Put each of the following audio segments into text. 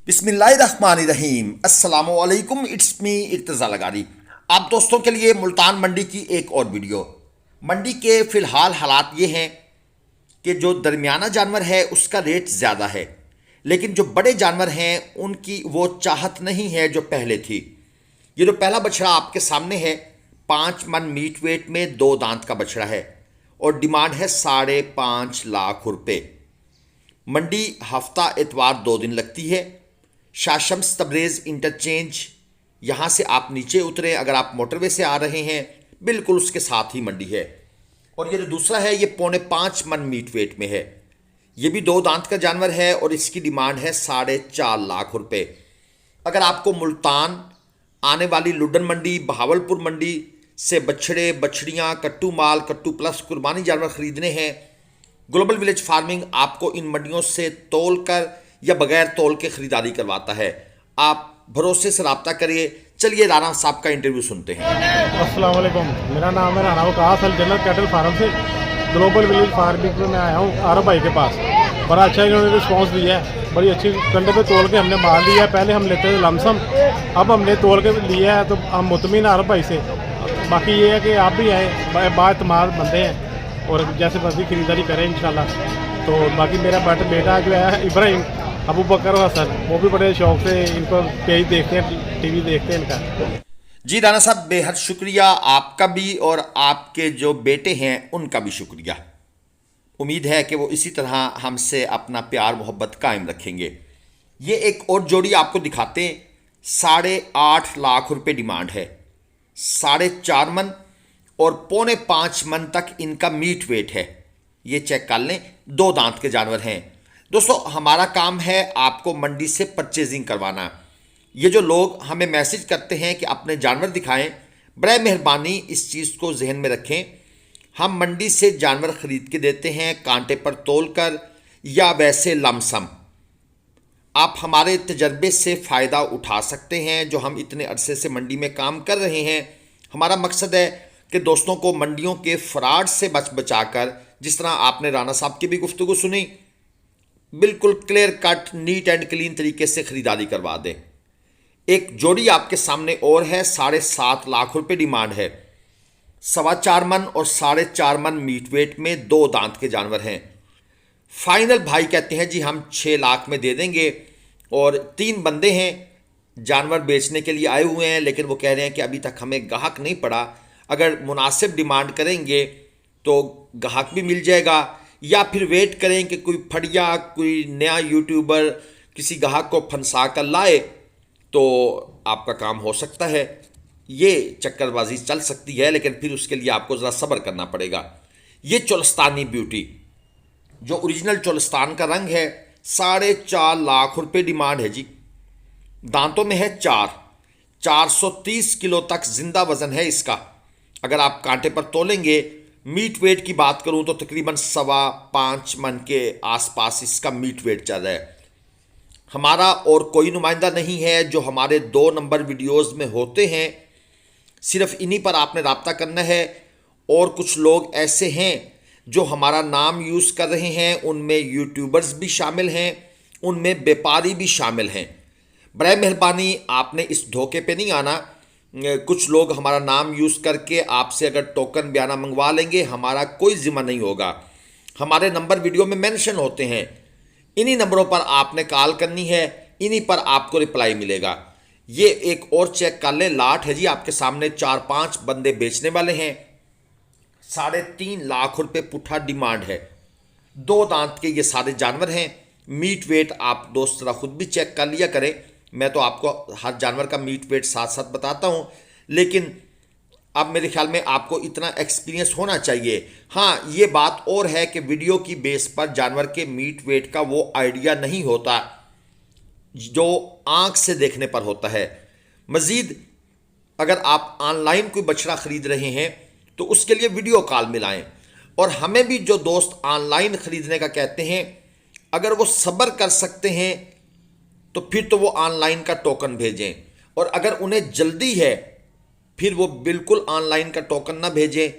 बिस्मिल्लाहिर्रहमानिर्रहीम अस्सलामुअलैकुम। It's me Irtaza Lagari. आप दोस्तों के लिए मुल्तान मंडी की एक और वीडियो। मंडी के फ़िलहाल हालात ये हैं कि जो दरमियाना जानवर है उसका रेट ज़्यादा है, लेकिन जो बड़े जानवर हैं उनकी वो चाहत नहीं है जो पहले थी। ये जो पहला बछड़ा आपके सामने है 5 मन मीट वेट में 2 दांत का बछड़ा है और डिमांड है 5.5 लाख रुपए। मंडी हफ्ता इतवार 2 दिन लगती है। शाशम्स तब्रेज़ इंटरचेंज, यहाँ से आप नीचे उतरे अगर आप मोटरवे से आ रहे हैं, बिल्कुल उसके साथ ही मंडी है। और ये जो दूसरा है ये 4.5 मन मीट वेट में है। ये भी 2 दांत का जानवर है और इसकी डिमांड है 4.5 लाख रुपए। अगर आपको मुल्तान आने वाली लुडन मंडी, बहावलपुर मंडी से बछड़े, बछड़ियाँ, कट्टू माल, कट्टू प्लस कुर्बानी जानवर खरीदने हैं, ग्लोबल विलेज फार्मिंग आपको इन मंडियों से तोल कर या बगैर तोल के खरीदारी करवाता है। आप भरोसे से रब्ता करिए। चलिए राना साहब का इंटरव्यू सुनते हैं। अस्सलाम वालेकुम, मेरा नाम है राना वकास अल जन्नत कैटल फार्म से ग्लोबल विलेज फार्मिंग में मैं आया हूँ आरब भाई के पास। बड़ा अच्छा इन्होंने रिस्पॉन्स दिया है, बड़ी अच्छी कंडे पे तोल के हमने माल लिया है। पहले हम लेते थे लमसम, अब हमने तोल के लिया है तो हम मुतमिन आरब भाई से। बाकी ये है कि आप भी आए, बातमाद बंदे हैं और जैसे मर्जी खरीदारी करें इंशाल्लाह। तो बाकी मेरा बेटा जो है इब्राहिम अबू बकर हसन, वो भी बड़े शौक से इनको पेज देखते हैं, टीवी देखते हैं इनका। जी राना साहब, बेहद शुक्रिया आपका भी और आपके जो बेटे हैं उनका भी शुक्रिया। उम्मीद है कि वो इसी तरह हमसे अपना प्यार मोहब्बत कायम रखेंगे। ये एक और जोड़ी आपको दिखाते हैं। 8.5 लाख रुपए डिमांड है। 4.5 मन और 4.25 मन तक इनका मीट वेट है। ये चेक कर लें, 2 दांत के जानवर हैं। दोस्तों, हमारा काम है आपको मंडी से परचेजिंग करवाना। ये जो लोग हमें मैसेज करते हैं कि अपने जानवर दिखाएं, बड़े मेहरबानी इस चीज़ को जहन में रखें। हम मंडी से जानवर खरीद के देते हैं कांटे पर तोल कर या वैसे लमसम। आप हमारे तजर्बे से फ़ायदा उठा सकते हैं जो हम इतने अरसे से मंडी में काम कर रहे हैं। हमारा मकसद है कि दोस्तों को मंडियों के फ्रॉड से बचा कर, जिस तरह आपने राना साहब की भी गुफ्तगू सुनी, बिल्कुल clear cut, neat and clean तरीके से खरीदारी करवा दें। एक जोड़ी आपके सामने और है। 7.5 लाख रुपए डिमांड है। 4.25 मन और 4.5 मन मीट वेट में 2 दांत के जानवर हैं। फाइनल भाई कहते हैं जी हम 6 लाख में दे देंगे। और 3 बंदे हैं जानवर बेचने के लिए आए हुए हैं, लेकिन वो कह रहे हैं कि अभी तक हमें गाहक नहीं पड़ा। अगर मुनासिब डिमांड करेंगे तो गाहक भी मिल जाएगा, या फिर वेट करें कि कोई फड़िया, कोई नया यूट्यूबर किसी गाहक को फंसा कर लाए तो आपका काम हो सकता है। ये चक्करबाजी चल सकती है, लेकिन फिर उसके लिए आपको ज़रा सब्र करना पड़ेगा। ये चोलस्तानी ब्यूटी जो ओरिजिनल चोलस्तान का रंग है, 4.5 लाख रुपए डिमांड है जी। दांतों में है 4, 430 किलो तक जिंदा वजन है इसका। अगर आप कांटे पर तोलेंगे, मीट वेट की बात करूं तो तकरीबन 5.25 मन के आसपास इसका मीट वेट चल रहा है। हमारा और कोई नुमाइंदा नहीं है जो हमारे 2 नंबर वीडियोस में होते हैं। सिर्फ इन्हीं पर आपने रब्ता करना है। और कुछ लोग ऐसे हैं जो हमारा नाम यूज़ कर रहे हैं, उनमें यूट्यूबर्स भी शामिल हैं, उनमें व्यापारी भी शामिल हैं। बड़े मेहरबानी आपने इस धोखे पे नहीं आना। कुछ लोग हमारा नाम यूज़ करके आपसे अगर टोकन बयाना मंगवा लेंगे, हमारा कोई जिम्मा नहीं होगा। हमारे नंबर वीडियो में मेंशन होते हैं, इन्हीं नंबरों पर आपने कॉल करनी है, इन्हीं पर आपको रिप्लाई मिलेगा। ये एक और चेक कर लें, लाट है जी आपके सामने। 4-5 बंदे बेचने वाले हैं। 3.5 लाख रुपए पुट्ठा डिमांड है। 2 दांत के ये सारे जानवर हैं। मीट वेट आप दोस्त जरा खुद भी चेक कर लिया करें। मैं तो आपको हर जानवर का मीट वेट साथ साथ बताता हूँ, लेकिन अब मेरे ख्याल में आपको इतना एक्सपीरियंस होना चाहिए। हाँ, ये बात और है कि वीडियो की बेस पर जानवर के मीट वेट का वो आइडिया नहीं होता जो आंख से देखने पर होता है। मज़ीद अगर आप ऑनलाइन कोई बछड़ा खरीद रहे हैं तो उसके लिए वीडियो कॉल मिलाएं। और हमें भी जो दोस्त ऑनलाइन खरीदने का कहते हैं, अगर वो सब्र कर सकते हैं तो फिर तो वो ऑनलाइन का टोकन भेजें। और अगर उन्हें जल्दी है फिर वो बिल्कुल ऑनलाइन का टोकन ना भेजें।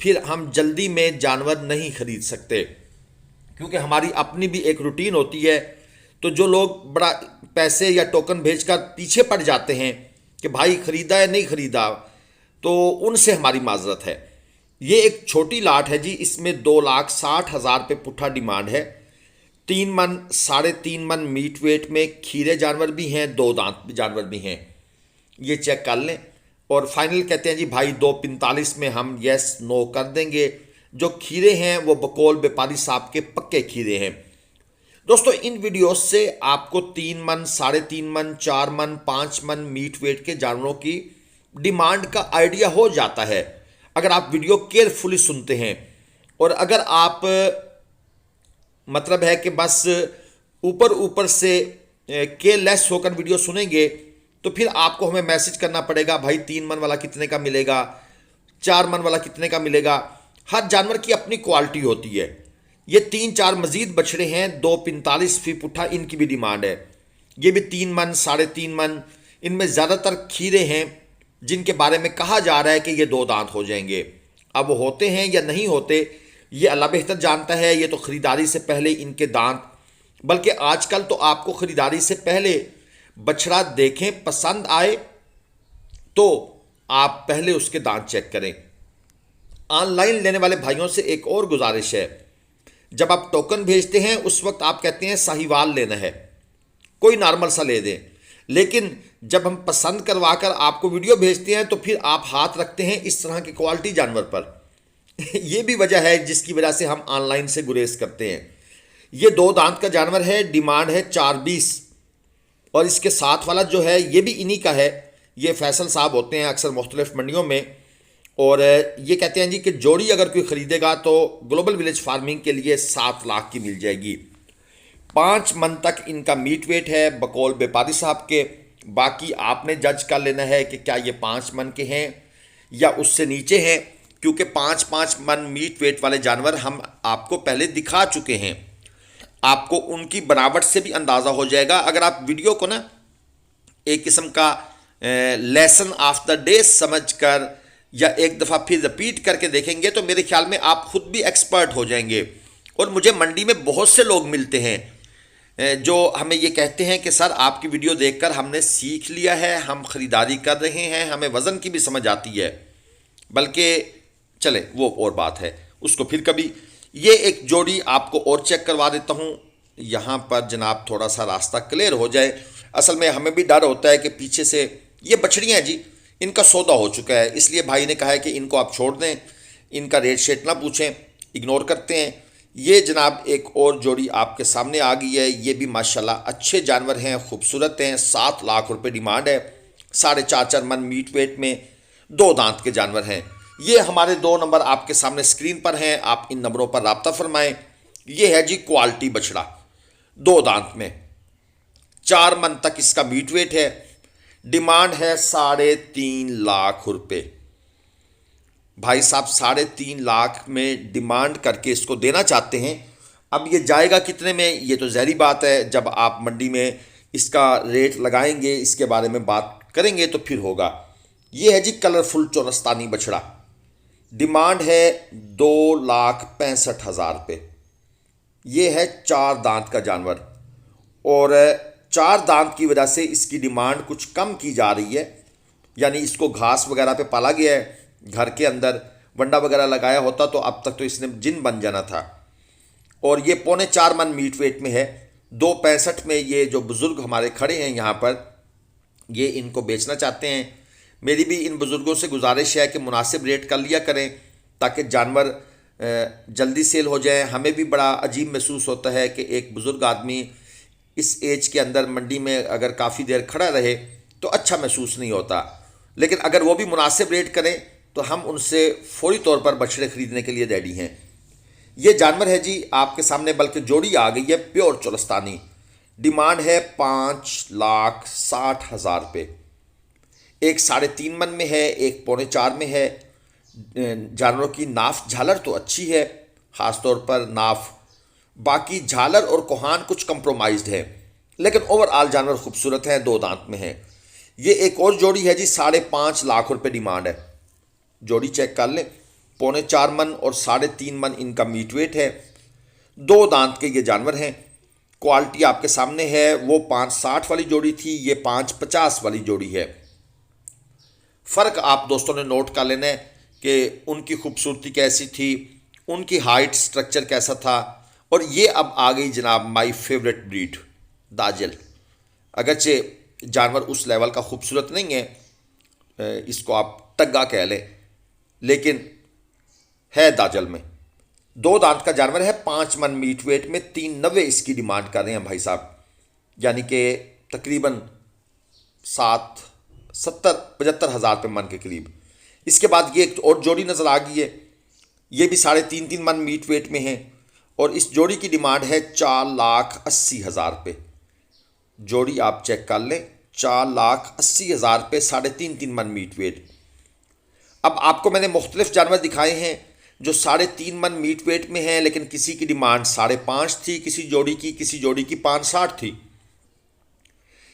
फिर हम जल्दी में जानवर नहीं खरीद सकते, क्योंकि हमारी अपनी भी एक रूटीन होती है। तो जो लोग बड़ा पैसे या टोकन भेजकर पीछे पड़ जाते हैं कि भाई खरीदा या नहीं खरीदा, तो उनसे हमारी माजरत है। ये एक छोटी लाट है जी, इसमें 2,60,000 रुपये पुट्ठा डिमांड है। 3 मन 3.5 मन मीट वेट में खीरे जानवर भी हैं, 2 दांत जानवर भी हैं। ये चेक कर लें और फाइनल कहते हैं जी भाई 2.45 में हम यस नो कर देंगे। जो खीरे हैं वो बकौल व्यापारी साहब के पक्के खीरे हैं। दोस्तों, इन वीडियो से आपको 3 मन 3.5 मन 4 मन 5 मन मीट वेट के जानवरों की डिमांड का आइडिया हो जाता है अगर आप वीडियो केयरफुली सुनते हैं। और अगर आप मतलब है कि बस ऊपर से केयरलेस होकर वीडियो सुनेंगे तो फिर आपको हमें मैसेज करना पड़ेगा, भाई 3 मन वाला कितने का मिलेगा, 4 मन वाला कितने का मिलेगा। हर जानवर की अपनी क्वालिटी होती है। ये 3-4 मजीद बछड़े हैं, 2.45 फी पुट्ठा इनकी भी डिमांड है। ये भी 3 मन 3.5 मन। इनमें ज़्यादातर खीरे हैं जिनके बारे में कहा जा रहा है कि ये 2 दांत हो जाएंगे। अब वो होते हैं या नहीं होते ये अल्लाह बेहतर जानता है। ये तो ख़रीदारी से पहले इनके दांत, बल्कि आजकल तो आपको ख़रीदारी से पहले बछड़ा देखें, पसंद आए तो आप पहले उसके दांत चेक करें। ऑनलाइन लेने वाले भाइयों से एक और गुजारिश है, जब आप टोकन भेजते हैं उस वक्त आप कहते हैं साहिवाल लेना है, कोई नॉर्मल सा ले दें। लेकिन जब हम पसंद करवा कर आपको वीडियो भेजते हैं तो फिर आप हाथ रखते हैं इस तरह की क्वालिटी जानवर पर। यह भी वजह है जिसकी वजह से हम ऑनलाइन से गुरेज करते हैं। ये 2 दांत का जानवर है, डिमांड है 4.20। और इसके साथ वाला जो है ये भी इन्हीं का है। ये फैसल साहब होते हैं अक्सर मुख्तलिफ मंडियों में, और ये कहते हैं जी कि जोड़ी अगर कोई ख़रीदेगा तो ग्लोबल विलेज फार्मिंग के लिए 7 लाख की मिल जाएगी। 5 मन तक इनका मीट वेट है बकौल व्यापारी साहब के। बाकी आपने जज कर लेना है कि क्या ये 5 मन के हैं या उससे नीचे हैं, क्योंकि 5-5 मन मीट वेट वाले जानवर हम आपको पहले दिखा चुके हैं। आपको उनकी बनावट से भी अंदाज़ा हो जाएगा। अगर आप वीडियो को ना एक किस्म का लेसन ऑफ द डे समझकर या एक दफ़ा फिर रिपीट करके देखेंगे तो मेरे ख्याल में आप खुद भी एक्सपर्ट हो जाएंगे। और मुझे मंडी में बहुत से लोग मिलते हैं जो हमें ये कहते हैं कि सर आपकी वीडियो देखकर हमने सीख लिया है, हम ख़रीदारी कर रहे हैं, हमें वज़न की भी समझ आती है। बल्कि चले वो और बात है, उसको फिर कभी। ये एक जोड़ी आपको और चेक करवा देता हूँ यहाँ पर जनाब, थोड़ा सा रास्ता क्लियर हो जाए। असल में हमें भी डर होता है कि पीछे से ये बछड़ियाँ हैं जी, इनका सौदा हो चुका है, इसलिए भाई ने कहा है कि इनको आप छोड़ दें, इनका रेट शेट ना पूछें, इग्नोर करते हैं। ये जनाब एक और जोड़ी आपके सामने आ गई है। ये भी माशाल्लाह अच्छे जानवर हैं, खूबसूरत हैं। 7 लाख रुपए डिमांड है। 4.5 मन मीट वेट में 2 दांत के जानवर हैं। ये हमारे 2 नंबर आपके सामने स्क्रीन पर हैं, आप इन नंबरों पर राब्ता फरमाएं। ये है जी क्वालिटी बछड़ा, 2 दांत में, 4 मन तक इसका मीट वेट है। डिमांड है 3.5 लाख रुपए। भाई साहब 3.5 लाख में डिमांड करके इसको देना चाहते हैं। अब ये जाएगा कितने में, ये तो ज़हरी बात है। जब आप मंडी में इसका रेट लगाएंगे, इसके बारे में बात करेंगे तो फिर होगा। ये है जी कलरफुल चौरस्तानी बछड़ा, डिमांड है 2,65,000 रुपये। ये है 4 दांत का जानवर, और 4 दांत की वजह से इसकी डिमांड कुछ कम की जा रही है। यानी इसको घास वगैरह पे पाला गया है, घर के अंदर वंडा वगैरह लगाया होता तो अब तक तो इसने जिन बन जाना था। और ये 3.25 मन मीट वेट में है। 2.65 में ये जो बुज़ुर्ग हमारे खड़े हैं यहाँ पर, ये इनको बेचना चाहते हैं। मेरी भी इन बुज़ुर्गों से गुजारिश है कि मुनासिब रेट कर लिया करें ताकि जानवर जल्दी सेल हो जाए। हमें भी बड़ा अजीब महसूस होता है कि एक बुज़ुर्ग आदमी इस एज के अंदर मंडी में अगर काफ़ी देर खड़ा रहे तो अच्छा महसूस नहीं होता। लेकिन अगर वो भी मुनासिब रेट करें तो हम उनसे फौरी तौर पर बछड़े ख़रीदने के लिए रेडी हैं। ये जानवर है जी आपके सामने, बल्कि जोड़ी आ गई है प्योर चौरस्तानी। डिमांड है 5,60,000 रुपये। एक 3.5 मन में है, एक 3.25 में है। जानवरों की नाफ झालर तो अच्छी है, ख़ासतौर पर नाफ। बाकी झालर और कोहान कुछ कंप्रोमाइज्ड है, लेकिन ओवरऑल जानवर खूबसूरत हैं, 2 दांत में है। ये एक और जोड़ी है जी, 5.5 लाख रुपए डिमांड है। जोड़ी चेक कर लें, 3.25 मन और 3.5 मन इनका मीट वेट है। 2 दांत के ये जानवर हैं। क्वालिटी आपके सामने है। वो 560 वाली जोड़ी थी, ये 550 वाली जोड़ी है। फ़र्क आप दोस्तों ने नोट कर लेना है कि उनकी खूबसूरती कैसी थी, उनकी हाइट स्ट्रक्चर कैसा था। और ये अब आ गई जनाब माई फेवरेट ब्रीड दाजल। अगरचे जानवर उस लेवल का खूबसूरत नहीं है, इसको आप टग्गा कह लें, लेकिन है दाजल में। 2 दांत का जानवर है, 5 मन मीट वेट में, 390 इसकी डिमांड कर रहे हैं भाई साहब, यानी कि तकरीबन 75 हज़ार रुपये मन के करीब। इसके बाद ये एक और जोड़ी नज़र आ गई है, ये भी 3.5 मन मीट वेट में है और इस जोड़ी की डिमांड है 4,80,000 रुपये। जोड़ी आप चेक कर लें, 4,80,000 रुपये, 3.5 मन मीट वेट। अब आपको मैंने मुख्तलिफ जानवर दिखाए हैं जो 3.5 मन मीट वेट में हैं, लेकिन किसी की डिमांड 5.5 थी, किसी जोड़ी की 560 थी।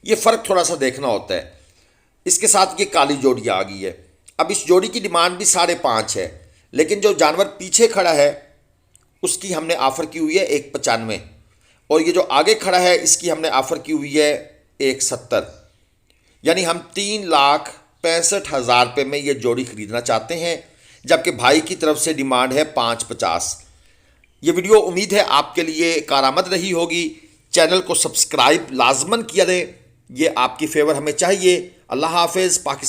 ये फ़र्क थोड़ा सा देखना होता है। इसके साथ ये काली जोड़ी आ गई है। अब इस जोड़ी की डिमांड भी 5.5 है, लेकिन जो जानवर पीछे खड़ा है उसकी हमने ऑफ़र की हुई है 195, और ये जो आगे खड़ा है इसकी हमने ऑफ़र की हुई है 170। यानी हम 3,65,000 रुपये में ये जोड़ी ख़रीदना चाहते हैं, जबकि भाई की तरफ से डिमांड है 550। ये वीडियो उम्मीद है आपके लिए कारआमद रही होगी। चैनल को सब्सक्राइब लाजमन किया दें, ये आपकी फेवर हमें चाहिए। अल्लाह हाफिज़। पाकिस्तान।